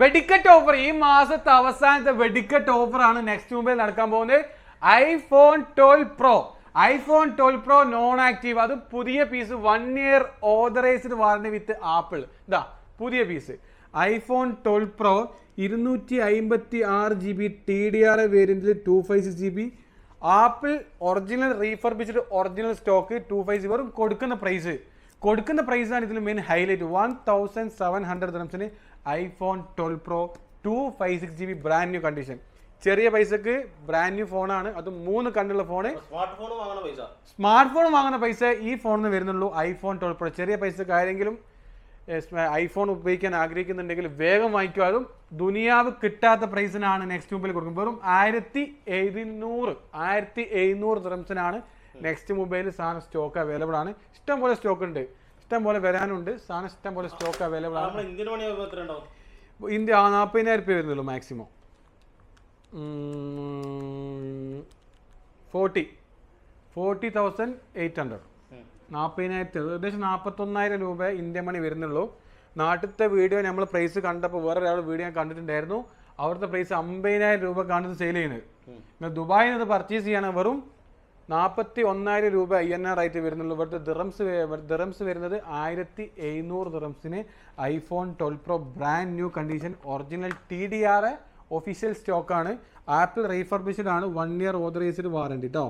വെടിക്കറ്റ് offer ഈ മാസത്തെ അവസാനത്തെ വെടിക്കറ്റ് ഓഫറാണ് നെക്സ്റ്റ് മൊബൈൽ നടക്കാൻ പോകുന്നത്. iPhone 12 Pro. iPhone 12 Pro non active, അത് പുതിയ piece 1 year authorised warranty with Apple. ഇതാ പുതിയ പീസ് iPhone 12 Pro 256 GB TDR വേരിയന്റിൽ 256 GB Apple original refurbished original stock 250. വെറും കൊടുക്കുന്ന പ്രൈസാണ് ഇതിൽ മെയിൻ ഹൈലൈറ്റ്. 1700 dirhamsന് iPhone 12 Pro 256 GB brand new condition. ചെറിയ പൈസക്ക് ബ്രാൻഡ് ന്യൂ ഫോണാണ്, അത് 3 കണ്ടുള്ള ഫോണ്. സ്മാർട്ട് ഫോൺ വാങ്ങുന്ന പൈസ ഈ ഫോണിന് വരുന്നുള്ളൂ. iPhone 12 Pro ചെറിയ പൈസക്ക് ആരെങ്കിലും ഐഫോൺ ഉപയോഗിക്കാൻ ആഗ്രഹിക്കുന്നുണ്ടെങ്കിൽ വേഗം വാങ്ങിക്കും. അതും ദുനിയാവ് കിട്ടാത്ത പ്രൈസിനാണ് നെക്സ്റ്റ് മൊബൈൽ കൊടുക്കും. വെറും 1700 dirhamsനാണ് നെക്സ്റ്റ് മൊബൈൽ സാധനം സ്റ്റോക്ക് അവൈലബിൾ ആണ്. ഇഷ്ടം പോലെ സ്റ്റോക്ക് ഉണ്ട്, ഇഷ്ടം പോലെ വരാനുണ്ട് സാധനം, ഇഷ്ടം പോലെ സ്റ്റോക്ക് അവൈലബിൾ ആണ്. ഇന്ത്യ 40,000 രൂപ വരുന്നുള്ളൂ മാക്സിമം. 40,800 40,000 ഏകദേശം 41,000 രൂപ ഇന്ത്യൻ മണി വരുന്നുള്ളൂ. നാട്ടിലത്തെ വീഡിയോ നമ്മൾ പ്രൈസ് കണ്ടപ്പോൾ വേറെ ഒരാൾ വീഡിയോ ഞാൻ കണ്ടിട്ടുണ്ടായിരുന്നു. അവിടുത്തെ പ്രൈസ് 50,000 രൂപ കാണുന്നത് സെയിൽ ചെയ്യുന്നത്. നിങ്ങൾ ദുബായിൽ നിന്ന് പർച്ചേസ് ചെയ്യണം വെറും 41,000 രൂപ INR ആയിട്ട് വരുന്നുള്ളൂ. ഇവിടുത്തെ ദിറംസ് വരുന്നത് 1,700 dirhamsന് iPhone 12 Pro brand new condition original TDR official സ്റ്റോക്കാണ്. ആപ്പിൾ റീഫർബിഷ്ഡ് ആണ്, 1 year ഓതറൈസ്ഡ് വാറണ്ടി കേട്ടോ.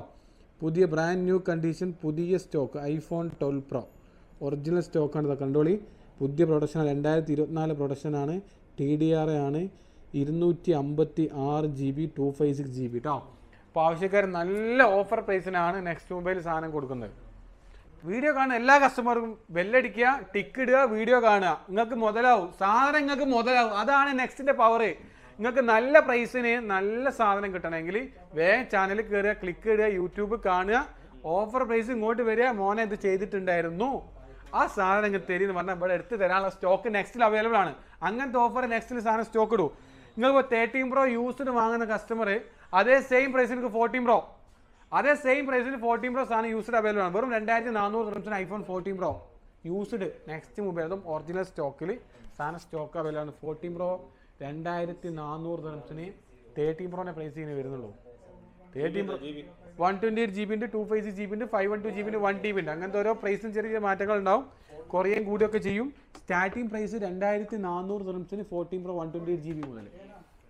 പുതിയ ബ്രാൻഡ് ന്യൂ കണ്ടീഷൻ പുതിയ സ്റ്റോക്ക് iPhone 12 Pro ഒറിജിനൽ സ്റ്റോക്കാണ്. ഇത് കണ്ടോളി, പുതിയ പ്രൊഡക്ഷൻ 2024 പ്രൊഡക്ഷനാണ്. TDR ആണ്, 256 GB 256 GB കേട്ടോ. അപ്പോൾ ആവശ്യക്കാർ നല്ല ഓഫർ പ്രൈസിനാണ് നെക്സ്റ്റ് മൊബൈൽ സാധനം കൊടുക്കുന്നത്. വീഡിയോ കാണുന്ന എല്ലാ കസ്റ്റമർക്കും ബെല്ലടിക്കുക, ടിക്ക് ഇടുക, വീഡിയോ കാണുക. നിങ്ങൾക്ക് മുതലാവും, സാധനം നിങ്ങൾക്ക് മുതലാവും. അതാണ് നെക്സ്റ്റിൻ്റെ പവർ. നിങ്ങൾക്ക് നല്ല പ്രൈസിന് നല്ല സാധനം കിട്ടണമെങ്കിൽ വേഗം ചാനൽ കയറുക, ക്ലിക്ക് ഇടുക, യൂട്യൂബ് കാണുക, ഓഫർ പ്രൈസ് ഇങ്ങോട്ട് വരിക. മോനെ ഇത് ചെയ്തിട്ടുണ്ടായിരുന്നു, ആ സാധനം നിങ്ങൾ തരുമെന്ന് പറഞ്ഞാൽ ഇവിടെ എടുത്ത് തരാനുള്ള സ്റ്റോക്ക് നെക്സ്റ്റിൽ അവൈലബിൾ ആണ്. അങ്ങനത്തെ ഓഫർ നെക്സ്റ്റിൽ സാധനം സ്റ്റോക്ക് ഇടൂ. നിങ്ങൾക്ക് 13 Pro യൂസ്ഡ് വാങ്ങുന്ന കസ്റ്റമർ അതേ സെയിം പ്രൈസിന് 14 Pro സാധനം യൂസ്ഡ് അവൈലബിൾ ആണ്. വെറും 2,400 dirhamsന് iPhone 14 Pro used next mobile, അതും ഒറിജിനൽ സ്റ്റോക്കിൽ സാധനം സ്റ്റോക്ക് അവൈലബിൾ ആണ്. 14 Pro 2,400 dirhamsന് 13 Pro പ്രൈസ് ചെയ്യുന്ന വരുന്നുള്ളൂ. 13 Pro 128 GB ഉണ്ട്, 256 GB ഉണ്ട്, 512 GB ഉണ്ട്, 1 TB ഉണ്ട്. അങ്ങനത്തെ ഓരോ പ്രൈസും ചെറിയ മാറ്റങ്ങൾ ഉണ്ടാവും, കുറയും കൂടിയൊക്കെ ചെയ്യും. സ്റ്റാർട്ടിംഗ് പ്രൈസ് 2,400 dirhamsന് 14 Pro 128 GB മുതൽ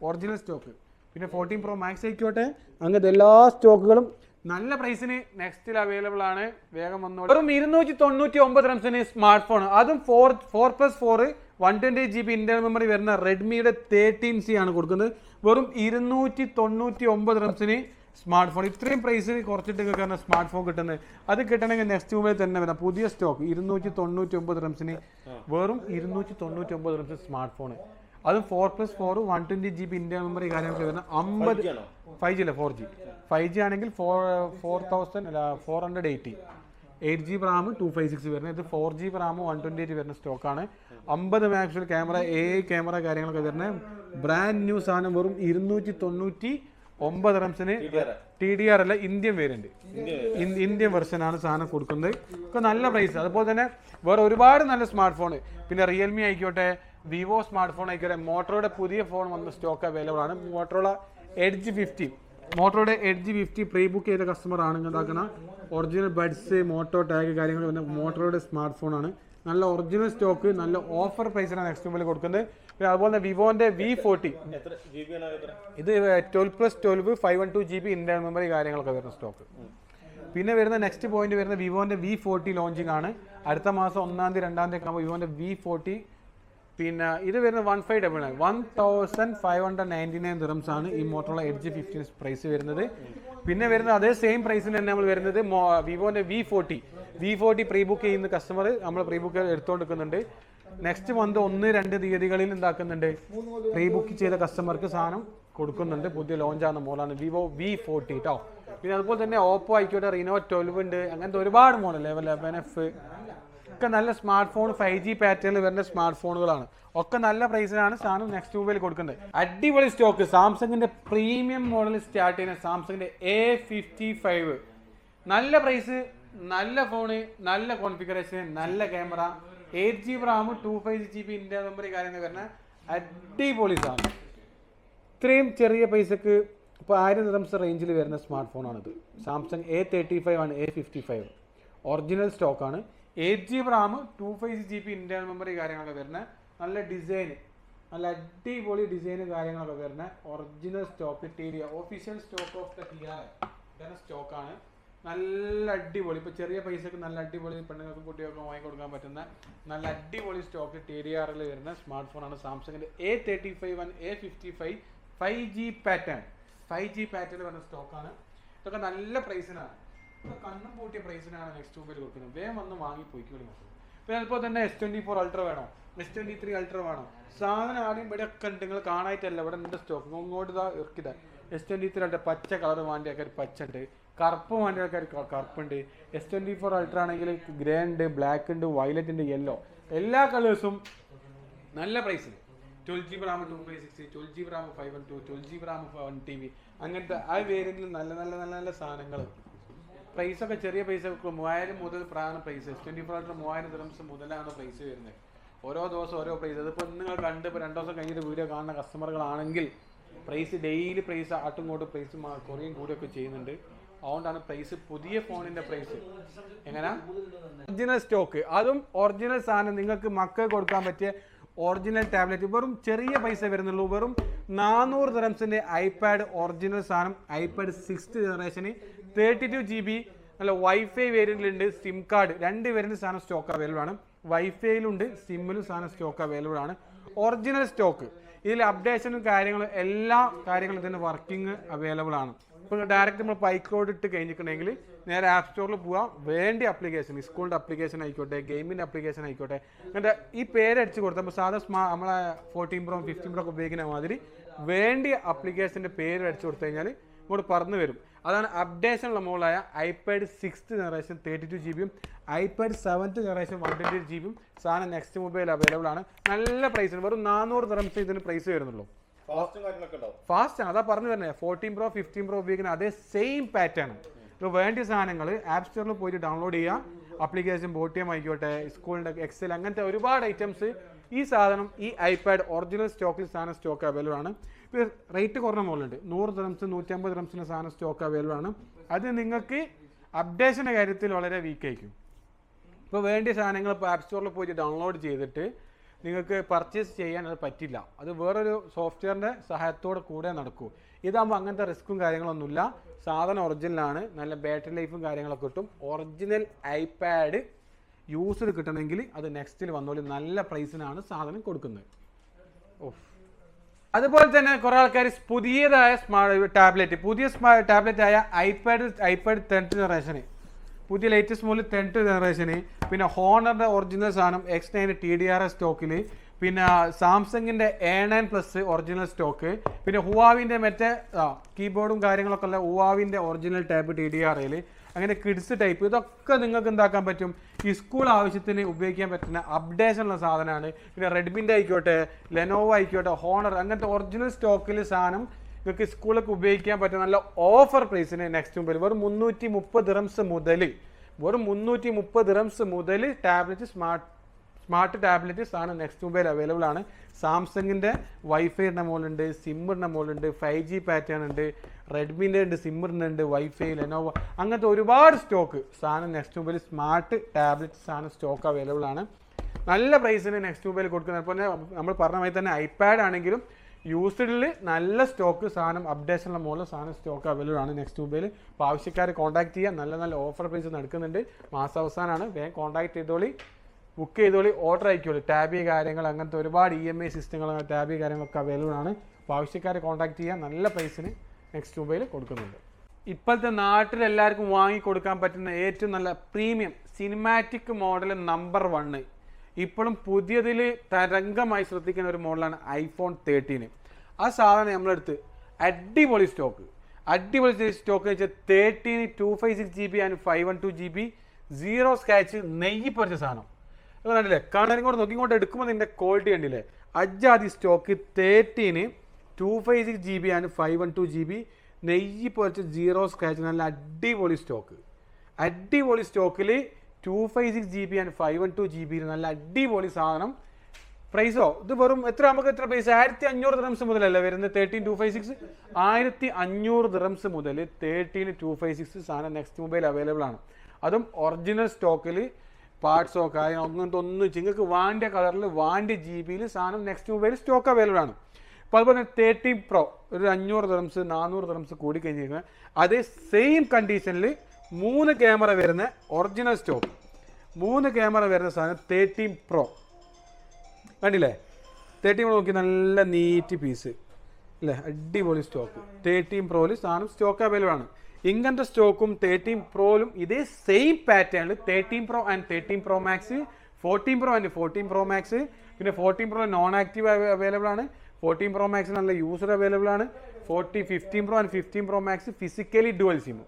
ഒറിജിനൽ സ്റ്റോക്ക്. പിന്നെ 14 Pro Max ആയിക്കോട്ടെ, അങ്ങനത്തെ എല്ലാ സ്റ്റോക്കുകളും നല്ല പ്രൈസിന് നെക്സ്റ്റിൽ അവൈലബിൾ ആണ്. വേഗം വന്നോളൂ. വെറും 299 dirhamsന് സ്മാർട്ട് ഫോൺ, അതും 4+4 128 GB ഇന്റർണൽ മെമ്മറി വരുന്ന റെഡ്മിയുടെ 13C ആണ് കൊടുക്കുന്നത്. വെറും 299 dirhamsന് സ്മാർട്ട് ഫോൺ. ഇത്രയും പ്രൈസിന് കുറച്ചിട്ട് കാരണം സ്മാർട്ട് ഫോൺ കിട്ടുന്നത്. അത് കിട്ടണമെങ്കിൽ നെക്സ്റ്റ് മൊബൈൽ തന്നെ വരാം. പുതിയ സ്റ്റോക്ക് 299 dirhamsന് വെറും 299 dirhamsന് സ്മാർട്ട് ഫോൺ, അതും 4+4 128 GB ഇന്റർണൽ മെമ്മറി കാര്യങ്ങളൊക്കെ വരുന്ന 50 5G അല്ല 4G ആണെങ്കിൽ 4,480 8GB RAM 256 വരുന്നത്. ഇത് 4GB RAM 128 വരുന്ന സ്റ്റോക്കാണ്. 50 മെഗാപിക്സൽ ക്യാമറ, ക്യാമറ കാര്യങ്ങളൊക്കെ വരുന്നത് ബ്രാൻഡ് ന്യൂ സാധനം. വെറും 299 dirhamsന് TDR അല്ല, ഇന്ത്യൻ വേരിയന്റ്, ഇന്ത്യൻ വെർഷനാണ് സാധനം കൊടുക്കുന്നത്. ഒക്കെ നല്ല പ്രൈസ്. അതുപോലെ തന്നെ വേറെ ഒരുപാട് നല്ല സ്മാർട്ട് ഫോൺ, പിന്നെ റിയൽമി ആയിക്കോട്ടെ, വിവോ സ്മാർട്ട് ഫോൺ ആയിക്കോട്ടെ, മോട്ടോയുടെ പുതിയ ഫോൺ വന്ന സ്റ്റോക്ക് അവൈലബിൾ ആണ്. മോട്ടോറോള എഡ്ജ് 50 പ്രീ ബുക്ക് ചെയ്ത കസ്റ്റമർ ആണ് ഉണ്ടാക്കുന്ന ഒറിജിനൽ ബഡ്സ്, മോട്ടോ ടാഗ് കാര്യങ്ങൾ വന്ന മോട്ടോയുടെ സ്മാർട്ട് ഫോൺ ആണ്. നല്ല ഒറിജിനൽ സ്റ്റോക്ക്, നല്ല ഓഫർ പ്രൈസിനാണ് നെക്സ്റ്റ് മൊബൈൽ കൊടുക്കുന്നത്. പിന്നെ അതുപോലെ തന്നെ വിവോന്റെ V40 ഇത് 12+12 512 GB ഇന്റർണൽ മെമ്മറി കാര്യങ്ങളൊക്കെ വരുന്ന സ്റ്റോക്ക്. പിന്നെ വരുന്ന നെക്സ്റ്റ് പോയിന്റ് വരുന്ന വിവോന്റെ V40 ലോഞ്ചിങ് ആണ്. അടുത്ത മാസം 1-ാം തീയതി 2-ാം തീയതി ആകുമ്പോൾ വിവോന്റെ V40. പിന്നെ ഇത് വരുന്നത് 1599 dirhams ആണ് ഈ മോട്ടോറോള എഡ്ജ് 50 പ്രൈസ് വരുന്നത്. പിന്നെ വരുന്നത് അതേ സെയിം പ്രൈസിന് തന്നെ നമ്മൾ വരുന്നത് വിവോന്റെ V40 പ്രീ ബുക്ക് ചെയ്യുന്ന കസ്റ്റമർ നമ്മൾ പ്രീ ബുക്ക് എടുത്തുകൊണ്ടിരിക്കുന്നുണ്ട്. നെക്സ്റ്റ് മന്ത് 1-2 തീയതികളിൽ എന്താക്കുന്നുണ്ട്, പ്രീ ബുക്ക് ചെയ്ത കസ്റ്റമർക്ക് സാധനം കൊടുക്കുന്നുണ്ട്. പുതിയ ലോഞ്ചാണ് മോഡലാണ് വിവോ V40 കേട്ടോ. പിന്നെ അതുപോലെ തന്നെ ഓപ്പോ ആയിക്കോട്ടെ, Reno 12 ഉണ്ട്, അങ്ങനത്തെ ഒരുപാട് മോഡൽ 11F ഒക്കെ നല്ല സ്മാർട്ട് ഫോൺ 5G പാറ്റേണിൽ വരുന്ന സ്മാർട്ട് ഫോണുകളാണ്. ഒക്കെ നല്ല പ്രൈസിനാണ് സാധനം നെക്സ്റ്റ് മൊബൈൽ കൊടുക്കുന്നത്. അടിപൊളി സ്റ്റോക്ക്. സാംസങ്ങിന്റെ പ്രീമിയം മോഡൽ സ്റ്റാർട്ട് ചെയ്യുന്ന സാംസങ്ങിന്റെ A55 നല്ല പ്രൈസ്, നല്ല ഫോണ്, നല്ല കോൺഫിഗറേഷൻ, നല്ല camera, 8GB RAM 256 GB internal memory കാര്യങ്ങൾ വരുന്ന അടിപൊളി സാധനം. ഇത്രയും ചെറിയ പൈസക്ക് ഇപ്പോൾ 1000 dirhams റേഞ്ചിൽ വരുന്ന സ്മാർട്ട് ഫോണാണിത്. സാംസങ് A35 ആണ്, A55 ഒറിജിനൽ സ്റ്റോക്കാണ്. 8GB Ram, 256GB internal memory കാര്യങ്ങളൊക്കെ വരുന്ന നല്ല ഡിസൈൻ, നല്ല അടിപൊളി ഡിസൈന് കാര്യങ്ങളൊക്കെ വരുന്ന original stock TDR official stock of the TDR ഇതാണ് സ്റ്റോക്കാണ്. നല്ല അടിപൊളി, ഇപ്പോൾ ചെറിയ പൈസക്ക് നല്ല അടിപൊളി പെണ്ണുങ്ങൾക്കും കുട്ടികൾക്കും വാങ്ങിക്കൊടുക്കാൻ പറ്റുന്ന നല്ല അടിപൊളി സ്റ്റോക്ക് TDRൽ വരുന്ന സ്മാർട്ട് ഫോണാണ് സാംസങ്ങിൻ്റെ A35 and A55 5G pattern. 5G pattern വരുന്ന സ്റ്റോക്കാണ്. ഇതൊക്കെ നല്ല പ്രൈസിനാണ്, കണ്ണും പൂട്ടിയ പ്രൈസിനാണ് നെക്സ്റ്റ് മൊബൈൽ കൊടുക്കുന്നത്. വേഗം വന്ന് വാങ്ങി പോയിക്കോളി മക്കൾ. പിന്നെ അതുപോലെ തന്നെ S24 Ultra വേണോ, S23 Ultra വേണോ, സാധനം ആദ്യം ഇവിടെ ഒക്കെ ഉണ്ട്, നിങ്ങൾ കാണായിട്ടല്ല, ഇവിടെ ഉണ്ട് സ്റ്റോക്ക്. ഇങ്ങോട്ട് ഇതാ ഇറക്കിതാ S23 Ultra പച്ച കളർ വേണ്ടിയ ആൾക്കാർ പച്ച ഉണ്ട്, കറുപ്പ് വേണ്ടിയ ആൾക്കാർ കറുപ്പുണ്ട്. S24 Ultra ആണെങ്കിൽ ഗ്രേ ഉണ്ട്, ബ്ലാക്ക് ഉണ്ട്, വയലറ്റ് ഉണ്ട്, യെല്ലോ, എല്ലാ കളേഴ്സും നല്ല പ്രൈസിന്. 12GB Ram 256, 12GB Ram 512, 12GB Ram 1TB, അങ്ങനത്തെ ആ വേരിയന്റിൽ നല്ല നല്ല നല്ല നല്ല സാധനങ്ങൾ. പ്രൈസൊക്കെ ചെറിയ പൈസ 3000 മുതൽ പ്രാണ് പ്രൈസ്. S24 Ultra 3000 dirhams മുതലാണ് പ്രൈസ് വരുന്നത്. ഓരോ ദിവസം ഓരോ പ്രൈസ്. അതിപ്പോൾ നിങ്ങൾ കണ്ട് ഇപ്പോൾ 2 ദിവസം കഴിഞ്ഞിട്ട് വീഡിയോ കാണുന്ന കസ്റ്റമറുകളാണെങ്കിൽ പ്രൈസ് ഡെയിലി പ്രൈസ് ആട്ടും ഇങ്ങോട്ടും പ്രൈസ് കുറയും കൂടിയൊക്കെ ചെയ്യുന്നുണ്ട്. അതുകൊണ്ടാണ് പ്രൈസ്, പുതിയ ഫോണിൻ്റെ പ്രൈസ് എങ്ങനെ ഒറിജിനൽ സ്റ്റോക്ക്, അതും ഒറിജിനൽ സാധനം നിങ്ങൾക്ക് മക്കൾക്ക് കൊടുക്കാൻ പറ്റിയ ഒറിജിനൽ ടാബ്ലറ്റ്. വെറും ചെറിയ പൈസ വരുന്നുള്ളൂ, വെറും 400 dirhamsന്റെ ഐപാഡ് ഒറിജിനൽ സാധനം. ഐപാഡ് 6th ജനറേഷന് 32GB നല്ല വൈഫൈ വേരിയന്റിലുണ്ട്. സിം കാർഡ് 2 വേരിയന്റ് സാധനം സ്റ്റോക്ക് അവൈലബിൾ ആണ്. വൈഫൈയിലുണ്ട്, സിമ്മിലും സാധനം സ്റ്റോക്ക് അവൈലബിൾ ആണ്. Original stock. ഇതിൽ അപ്ഡേഷനും കാര്യങ്ങളും എല്ലാ കാര്യങ്ങളും ഇതിൻ്റെ വർക്കിംഗ് അവൈലബിൾ ആണ്. ഇപ്പോൾ ഡയറക്റ്റ് നമ്മൾ പൈക്കോഡ് ഇട്ട് കഴിഞ്ഞിട്ടുണ്ടെങ്കിൽ നേരെ ആപ്പ് സ്റ്റോറിൽ പോവാം. വേണ്ടി അപ്ലിക്കേഷൻ, സ്കൂളിൻ്റെ അപ്ലിക്കേഷൻ ആയിക്കോട്ടെ, ഗെയിമിൻ്റെ അപ്ലിക്കേഷൻ ആയിക്കോട്ടെ, അങ്ങനത്തെ ഈ പേരടിച്ച് കൊടുത്തപ്പോൾ സാധാ നമ്മളെ 14 Pro 15 Pro ഒക്കെ ഉപയോഗിക്കുന്ന മാതിരി വേണ്ടി അപ്ലിക്കേഷൻ്റെ പേര് അടിച്ചു കൊടുത്തു കഴിഞ്ഞാൽ ഇങ്ങോട്ട് പറന്ന് വരും. അതാണ് അപ്ഡേഷനുള്ള മോളായ iPad 6th generation 32GB, iPad 7th generation 128GB സാധനം നെക്സ്റ്റ് മൊബൈൽ അവൈലബിൾ ആണ്. നല്ല പ്രൈസിന് വെറും 400 dirhams ഇതിന് പ്രൈസ് വരുന്നുള്ളൂ. ഫാസ്റ്റ് ആണ്, അതാ പറഞ്ഞു തന്നെ. 14 Pro 15 Pro ഉപയോഗിക്കുന്ന അതേ സെയിം പാറ്റേൺ. ഇപ്പോൾ വേണ്ടിയ സാധനങ്ങൾ ആപ്പ് സ്റ്റോറിൽ പോയിട്ട് ഡൗൺലോഡ് ചെയ്യുക. അപ്ലിക്കേഷൻ ബോട്ടിയം ആയിക്കോട്ടെ, സ്കൂളിൻ്റെ എക്സൽ, അങ്ങനത്തെ ഒരുപാട് ഐറ്റംസ് ഈ സാധനം ഈ ഐപാഡ് ഒറിജിനൽ സ്റ്റോക്കിൽ സാധനം സ്റ്റോക്ക് അവൈലബിൾ ആണ്. ഇപ്പോൾ റേറ്റ് കുറഞ്ഞ മോഡലുണ്ട്, 100 dirhams 150 dirhamsന് സാധനം സ്റ്റോക്ക് അവൈലബിൾ ആണ്. അത് നിങ്ങൾക്ക് അപ്ഡേഷൻ്റെ കാര്യത്തിൽ വളരെ വീക്കായിരിക്കും. ഇപ്പോൾ വേണ്ടിയ സാധനങ്ങൾ ഇപ്പോൾ ആപ്പ് സ്റ്റോറിൽ പോയിട്ട് ഡൗൺലോഡ് ചെയ്തിട്ട് നിങ്ങൾക്ക് പർച്ചേസ് ചെയ്യാൻ അത് പറ്റില്ല. അത് വേറൊരു സോഫ്റ്റ്വെയറിൻ്റെ സഹായത്തോടെ കൂടെ നടക്കൂ. ഇതാകുമ്പോൾ അങ്ങനത്തെ റിസ്ക്കും കാര്യങ്ങളൊന്നുമില്ല. സാധനം ഒറിജിനലാണ്, നല്ല ബാറ്ററി ലൈഫും കാര്യങ്ങളൊക്കെ കിട്ടും. ഒറിജിനൽ ഐപാഡ് യൂസ്ഡ് കിട്ടണമെങ്കിൽ അത് നെക്സ്റ്റിൽ വന്നോളി. നല്ല പ്രൈസിനാണ് സാധനം കൊടുക്കുന്നത്. അതുപോലെ തന്നെ കുറേ ആൾക്കാർ പുതിയതായ പുതിയ ടാബ്ലറ്റ് ആയ ഐപാഡ് 10th ജനറേഷന്, പുതിയ ലേറ്റസ്റ്റ് മോഡൽ 10th ജനറേഷന്, പിന്നെ ഹോണറിൻ്റെ ഒറിജിനൽ സാധനം X9 TDR സ്റ്റോക്കിൽ, പിന്നെ സാംസങ്ങിൻ്റെ A9+ ഒറിജിനൽ സ്റ്റോക്ക്, പിന്നെ ഹുവാവിൻ്റെ മറ്റേ കീബോർഡും കാര്യങ്ങളൊക്കെ ഉള്ള ഹുവാവിൻ്റെ ഒറിജിനൽ ടാബ് TDRയിൽ, അങ്ങനെ കിഡ്സ് ടൈപ്പ്, ഇതൊക്കെ നിങ്ങൾക്ക് എന്താക്കാൻ പറ്റും, ഈ സ്കൂൾ ആവശ്യത്തിന് ഉപയോഗിക്കാൻ പറ്റുന്ന അപ്ഡേഷനുള്ള സാധനമാണ്. പിന്നെ റെഡ്മിൻ്റെ ആയിക്കോട്ടെ, ലെനോവോ ആയിക്കോട്ടെ, ഹോണർ, അങ്ങനത്തെ ഒറിജിനൽ സ്റ്റോക്കിൽ സാധനം നിങ്ങൾക്ക് സ്കൂളൊക്കെ ഉപയോഗിക്കാൻ പറ്റും. നല്ല ഓഫർ പ്രൈസിന് നെക്സ്റ്റ് മൊബൈൽ വെറും 330 dirhams മുതൽ, വെറും 330 dirhams മുതൽ ടാബ്ലറ്റ്, സ്മാർട്ട് ടാബ്ലറ്റ് സാധനം നെക്സ്റ്റ് മൊബൈൽ അവൈലബിൾ ആണ്. സാംസങ്ങിൻ്റെ വൈഫൈ ഇടുന്ന മോഡലുണ്ട്, സിം ഇടുന്ന മോഡലുണ്ട്, 5G പാറ്റേൺ ഉണ്ട്, റെഡ്മിൻ്റെ ഉണ്ട്, സിം ഇടുന്നുണ്ട്, വൈഫൈ, ലെനോവോ, അങ്ങനത്തെ ഒരുപാട് സ്റ്റോക്ക് സാധനം നെക്സ്റ്റ് മൊബൈൽ സ്മാർട്ട് ടാബ്ലറ്റ് സാധനം സ്റ്റോക്ക് അവൈലബിൾ ആണ്. നല്ല പ്രൈസിന് നെക്സ്റ്റ് മൊബൈൽ കൊടുക്കുന്നത്. അതുപോലെ നമ്മൾ പറഞ്ഞ മാതിരി തന്നെ ഐപാഡ് ആണെങ്കിലും യൂസ്ഡിൽ നല്ല സ്റ്റോക്ക് സാധനം അപ്ഡേഷനുള്ള മോഡൽ സാധനം സ്റ്റോക്ക് അവൈലബിൾ ആണ് നെക്സ്റ്റ് മൊബൈൽ. അപ്പോൾ ആവശ്യക്കാരെ കോൺടാക്ട് ചെയ്യുക. നല്ല നല്ല ഓഫർ പ്രൈസ് നടക്കുന്നുണ്ട്. മാസാവസാനമാണ്, വേഗം കോൺടാക്ട് ചെയ്തോളി, ബുക്ക് ചെയ്തോളി, ഓർഡർ ആയിക്കോളി. ടാബി കാര്യങ്ങൾ, അങ്ങനത്തെ ഒരുപാട് EMI സിസ്റ്റങ്ങൾ, ടാബി കാര്യങ്ങളൊക്കെ അവൈലബിൾ ആണ്. അപ്പോൾ ആവശ്യക്കാരെ കോൺടാക്ട് ചെയ്യുക. നല്ല പ്രൈസിന് നെക്സ്റ്റ് മൊബൈൽ കൊടുക്കുന്നുണ്ട്. ഇപ്പോഴത്തെ നാട്ടിൽ എല്ലാവർക്കും വാങ്ങിക്കൊടുക്കാൻ പറ്റുന്ന ഏറ്റവും നല്ല പ്രീമിയം സിനിമാറ്റിക് മോഡൽ നമ്പർ 1 ഇപ്പോഴും പുതിയതിൽ തരംഗമായി ശ്രദ്ധിക്കുന്ന ഒരു മോഡലാണ് iPhone 13. ആ സാധനം നമ്മളെടുത്ത് അടിപൊളി സ്റ്റോക്ക് എന്ന് വെച്ചാൽ 13 256GB ആൻഡ് 512GB 0 സ്ക്രാച്ച് നെയ്യ് പൊരിച്ച സാധനം. അത് കണ്ടില്ലേ, കാണാൻ ഇങ്ങോട്ട് നോക്കി ഇങ്ങോട്ട് എടുക്കുമ്പോൾ ഇതിൻ്റെ ക്വാളിറ്റി കണ്ടില്ലേ, അജാതി സ്റ്റോക്ക്. 13 256GB ആൻഡ് 512GB നെയ്യ് പൊരിച്ച 0 സ്ക്രാച്ച്, നല്ല അടിപൊളി സ്റ്റോക്കിൽ 256GB ആൻഡ് 512GB നല്ല അടിപൊളി സാധനം പ്രൈസോ ഇത് വെറും എത്ര നമുക്ക് എത്ര പ്രൈസ് 1500 ദിറംസ് മുതലല്ലേ വരുന്നത് 13256 1500 ദിറംസ് മുതൽ 13256 സാധനം നെക്സ്റ്റ് മൊബൈൽ അവൈലബിൾ ആണ്. അതും ഒറിജിനൽ സ്റ്റോക്കിൽ പാർട്സോ കാര്യം അങ്ങനത്തെ ഒന്നും നിങ്ങൾക്ക് വാണ്ടിയ കളറിൽ വാണ്ടിയ GB സാധനം നെക്സ്റ്റ് മൊബൈൽ സ്റ്റോക്ക് അവൈലബിൾ ആണ്. അപ്പോൾ അതുപോലെ 13 Pro ഒരു 500 ദിറംസ് 400 ദിറംസ് കൂടി കഴിഞ്ഞിരിക്കുന്നത് അതേ സെയിം കണ്ടീഷനിൽ 3 ക്യാമറ വരുന്ന ഒറിജിനൽ സ്റ്റോക്ക് 3 ക്യാമറ വരുന്ന സാധനം 13 Pro കണ്ടില്ലേ 13 Pro നോക്കി നല്ല നീറ്റ് പീസ് അല്ലേ അടിപൊളി സ്റ്റോക്ക് 13 Proയിൽ സാധനം സ്റ്റോക്ക് അവൈലബിൾ ആണ്. ഇങ്ങനത്തെ സ്റ്റോക്കും 13 Proയിലും ഇതേ സെയിം പാറ്റേണിൽ 13 Pro and 13 Pro Max 14 Pro and 14 Pro Max പിന്നെ 14 Pro നോൺ ആക്റ്റീവ് അവൈലബിൾ ആണ്. 14 Pro Max നല്ല യൂസർ അവൈലബിൾ ആണ്. 15 Pro and 15 Pro Max physically dual SIM.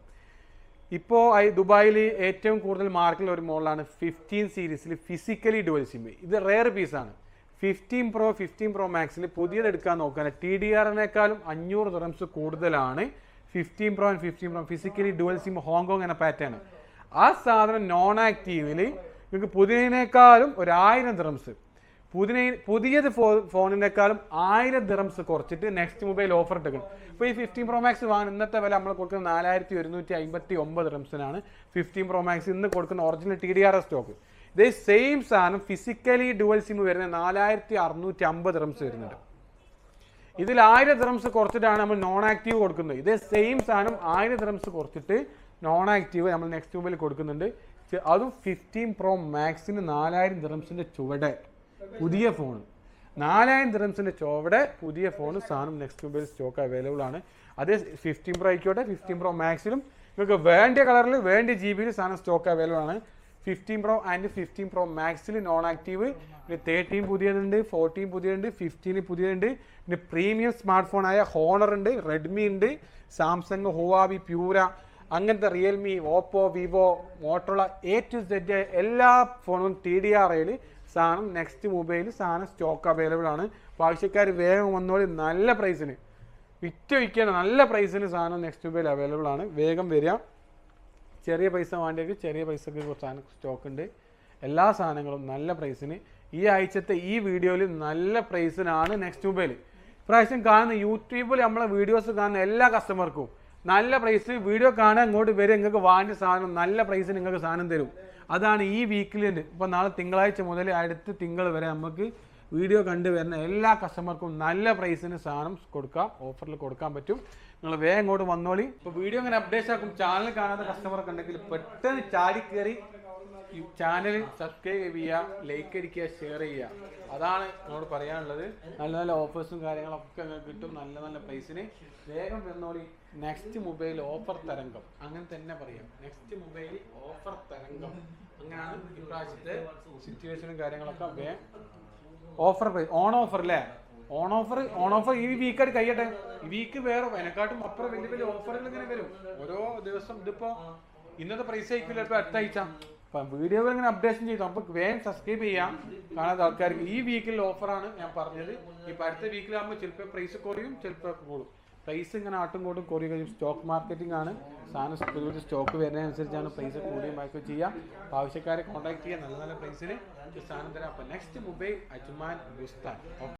ഇപ്പോൾ ദുബായിൽ ഏറ്റവും കൂടുതൽ മാർക്കിലുള്ള ഒരു മോഡലാണ് 15 സീരീസിൽ ഫിസിക്കലി ഡുവൽ സിം. ഇത് റെയർ പീസാണ്. 15 Pro 15 Pro Maxൽ പുതിയത് എടുക്കാൻ നോക്കുകയാണ് TDRനേക്കാളും 500 ദിറംസ് കൂടുതലാണ് 15 Pro and 15 Pro physically dual SIM Hong Kong എന്ന പാറ്റേൺ. ആ സാധനം നോൺ ആക്റ്റീവിൽ നിങ്ങൾക്ക് പുതിയതിനേക്കാളും 1000 ദിറംസ് പുതിയത് ഫോണിനേക്കാളും 1000 ദിറംസ് കുറച്ചിട്ട് നെക്സ്റ്റ് മൊബൈൽ ഓഫർ ഇട്ടേക്കണം. ഇപ്പോൾ ഈ 15 Pro Max വാങ്ങുന്ന ഇന്നത്തെ വില നമ്മൾ കൊടുക്കുന്നത് 4159 ദിറംസിനാണ് 15 Pro Max ഇന്ന് കൊടുക്കുന്ന ഒറിജിനൽ TDR സ്റ്റോക്ക്. ഇതേ സെയിം സാധനം ഫിസിക്കലി ഡുവൽ സിം വരുന്നത് 4650 ദിറംസ് വരുന്നുണ്ട്. ഇതിൽ 1000 ദിറംസ് കുറച്ചിട്ടാണ് നമ്മൾ നോൺ ആക്റ്റീവ് കൊടുക്കുന്നത്. ഇതേ സെയിം സാധനം 1000 ദിറംസ് കുറച്ചിട്ട് നോൺ ആക്റ്റീവ് നമ്മൾ നെക്സ്റ്റ് മൊബൈൽ കൊടുക്കുന്നുണ്ട്. അതും 15 Pro Maxന് 4000 ദിറംസിൻ്റെ ചുവടെ പുതിയ ഫോൺ 4000 ദിറംസിൻ്റെ ചുവടെ പുതിയ ഫോൺ സാധനം നെക്സ്റ്റ് മൊബൈൽ സ്റ്റോക്ക് അവൈലബിൾ ആണ്. അതേ 15 Pro ആയിക്കോട്ടെ 15 Pro Maxലും നിങ്ങൾക്ക് വേണ്ട കളറിൽ വേണ്ട GB സാധനം സ്റ്റോക്ക് അവൈലബിൾ ആണ്. 15 Pro ആൻഡ് 15 Pro Maxൽ നോൺ ആക്റ്റീവ് പിന്നെ 13 പുതിയതുണ്ട് 14 പുതിയതുണ്ട് 15 പുതിയതുണ്ട് പിന്നെ പ്രീമിയം സ്മാർട്ട് ഫോണായ ഹോണർ ഉണ്ട് റെഡ്മി ഉണ്ട് സാംസങ് ഹുവാവി പ്യൂര അങ്ങനത്തെ Realme Oppo Vivo Motorola A to Z എല്ലാ ഫോണും TDRയിൽ സാധനം നെക്സ്റ്റ് മൊബൈൽ സാധനം സ്റ്റോക്ക് അവൈലബിൾ ആണ്. അപ്പോൾ ആവശ്യക്കാർ വേഗം വന്നോളി നല്ല പ്രൈസിന് വിറ്റൊഴിക്കണം നല്ല പ്രൈസിന് സാധനം നെക്സ്റ്റ് മൊബൈൽ അവൈലബിൾ ആണ്. വേഗം വരിക. ചെറിയ പൈസ വേണ്ടിയൊക്കെ ചെറിയ പൈസക്ക് കുറച്ച് സാധനം സ്റ്റോക്ക് ഉണ്ട്. എല്ലാ സാധനങ്ങളും നല്ല പ്രൈസിന് ഈ ആഴ്ചത്തെ ഈ വീഡിയോയിൽ നല്ല പ്രൈസിനാണ് നെക്സ്റ്റ് മൊബൈൽ. ഇപ്രാവശ്യം കാണുന്ന യൂട്യൂബിൽ നമ്മളെ വീഡിയോസ് കാണുന്ന എല്ലാ കസ്റ്റമർക്കും നല്ല പ്രൈസ് വീഡിയോ കാണാൻ ഇങ്ങോട്ട് വരെ നിങ്ങൾക്ക് വാങ്ങിയ സാധനം നല്ല പ്രൈസിന് നിങ്ങൾക്ക് സാധനം തരും. അതാണ് ഈ വീക്കിൽ ഇപ്പോൾ നാളെ തിങ്കളാഴ്ച മുതൽ അടുത്ത തിങ്കൾ വരെ നമുക്ക് വീഡിയോ കണ്ടു വരുന്ന എല്ലാ കസ്റ്റമർക്കും നല്ല പ്രൈസിന് സാധനം കൊടുക്കാം ഓഫറിൽ കൊടുക്കാൻ പറ്റും. നിങ്ങൾ വേഗം ഇങ്ങോട്ട് വന്നോളി. ഇപ്പോൾ വീഡിയോ ഇങ്ങനെ അപ്ഡേറ്റ് ആക്കും. ചാനൽ കാണാത്ത കസ്റ്റമർക്ക് ഉണ്ടെങ്കിൽ പെട്ടെന്ന് ചാടി കയറി ചാനൽ സബ്സ്ക്രൈബ് ചെയ്യുക ലൈക്ക് അടിക്കുക ഷെയർ ചെയ്യുക. അതാണ് എന്നോട് പറയാനുള്ളത്. നല്ല നല്ല ഓഫേഴ്സും കാര്യങ്ങളൊക്കെ കിട്ടും നല്ല നല്ല പ്രൈസിന്. വേഗം വന്നോളി. നെക്സ്റ്റ് മൊബൈൽ ഓഫർ തരംഗം അങ്ങനെ തന്നെ പറയാം. നെക്സ്റ്റ് മൊബൈൽ ഓഫർ തരംഗം അങ്ങനെയാണ് ഇപ്രാവശ്യത്തെ സിറ്റുവേഷനും കാര്യങ്ങളൊക്കെ. ഓഫർ പ്രൈസ് ഓൺ ഓഫർ അല്ലേ ഓൺ ഓഫർ ഈ വീക്കായിട്ട് കഴിയട്ടെ. ഈ വീക്ക് വേറെ അതിനെക്കാട്ടും അപ്പുറം വലിയ വലിയ ഓഫറുകൾ ഇങ്ങനെ വരും ഓരോ ദിവസം. ഇതിപ്പോൾ ഇന്നത്തെ പ്രൈസ് ആയിരിക്കില്ല ഇപ്പോൾ അടുത്ത ആഴ്ച. അപ്പം വീഡിയോകൾ ഇങ്ങനെ അപ്ഡേഷൻ ചെയ്തു. അപ്പോൾ വേഗം സബ്സ്ക്രൈബ് ചെയ്യാം കാണാത്ത ആൾക്കാർക്ക്. ഈ വീക്കിൽ ഓഫറാണ് ഞാൻ പറഞ്ഞത്. ഇപ്പം അടുത്ത വീക്കിലാകുമ്പോൾ ചിലപ്പോൾ പ്രൈസ് കുറയും ചിലപ്പോൾ കൂടും. പ്രൈസ് ഇങ്ങനെ ആട്ടും കൂടും കുറയും കഴിയും. സ്റ്റോക്ക് മാർക്കറ്റിംഗ് ആണ്. സാധനം പുതിയ സ്റ്റോക്ക് വരുന്നതനുസരിച്ചാണ് പ്രൈസ് കൂടുകയും മാറ്റുകയും ചെയ്യാം. ആവശ്യക്കാരെ കോൺടാക്ട് ചെയ്യുക നല്ല നല്ല പ്രൈസിന് സാധനം തരാം. അപ്പം നെക്സ്റ്റ് മൊബൈൽ അജ്മാൻ ബുസ്താൻ.